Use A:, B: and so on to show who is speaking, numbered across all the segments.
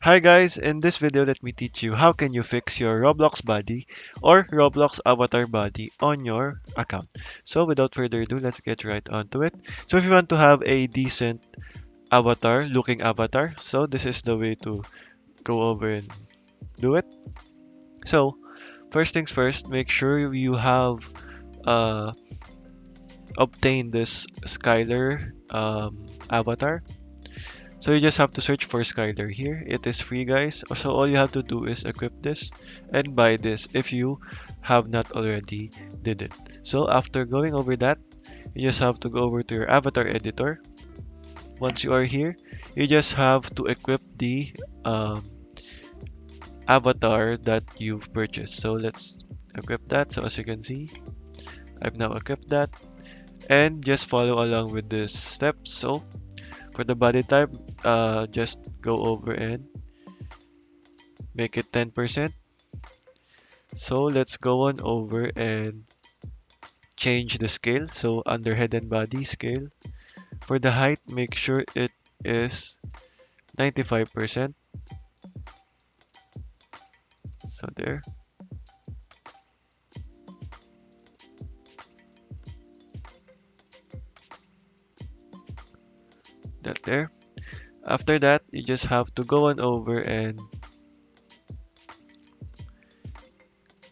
A: Hi guys, in this video let me teach you how can you fix your Roblox body or Roblox avatar body on your account. So without further ado, let's get right onto it. So if you want to have a decent looking avatar, so this is the way to go over and do it. So first things first, make sure you have uh, obtained this Skyler avatar. So you just have to search for Skyler here. It is free, guys. So all you have to do is equip this and buy this if you have not already did it. So after going over that, you just have to go over to your avatar editor. Once you are here, you just have to equip the um, avatar that you've purchased. So let's equip that. So as you can see, I've now equipped that, and just follow along with the steps. So for the body type, just go over and make it 10%. So let's go on over and change the scale. So under head and body scale, for the height, make sure it is 95%. So there. That there. After that, you just have to go on over and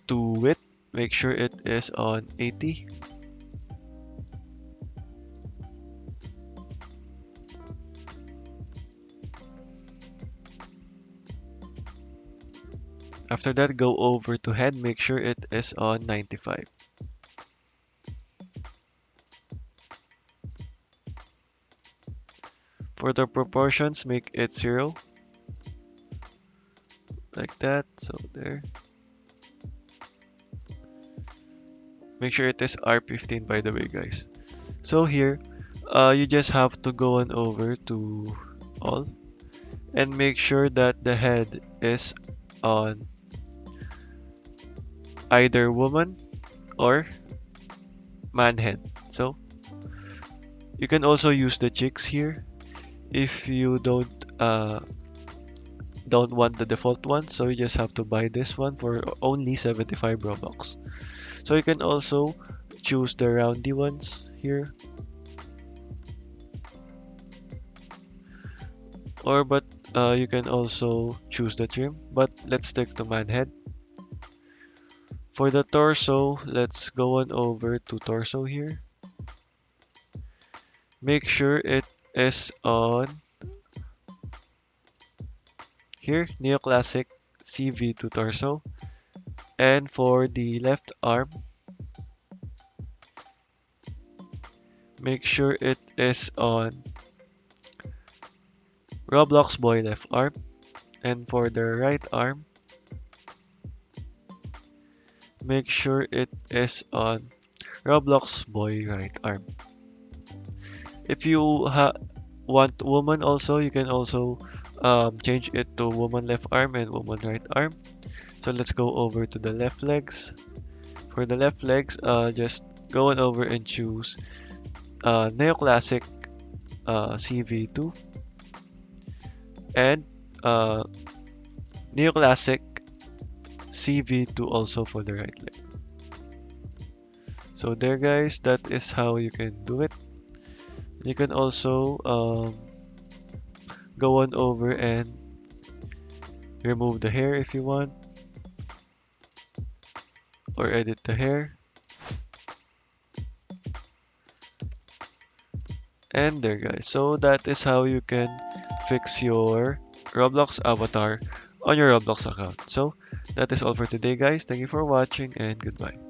A: to width, make sure it is on 80. After that, go over to head, make sure it is on 95. For the proportions, make it 0. Like that, so there. Make sure it is R15 by the way, guys. So here, you just have to go on over to all and make sure that the head is on either woman or man head. So you can also use the chicks here if you don't want the default one. So you just have to buy this one for only 75 Robux. So you can also choose the roundy ones here, or but you can also choose the trim, but let's stick to man head. For the torso, let's go on over to torso here. Make sure it is on here, neoclassic CV2 torso. And for the left arm, make sure it is on Roblox boy left arm. And for the right arm, make sure it is on Roblox boy right arm. If you want woman also, you can also change it to woman left arm and woman right arm. So let's go over to the left legs. For the left legs, just go on over and choose neoclassic CV2 and neoclassic CV2 also for the right leg. So there, guys, that is how you can do it. You can also go on over and remove the hair if you want, or edit the hair. And there, guys. So that is how you can fix your Roblox avatar on your Roblox account. So that is all for today, guys. Thank you for watching and goodbye.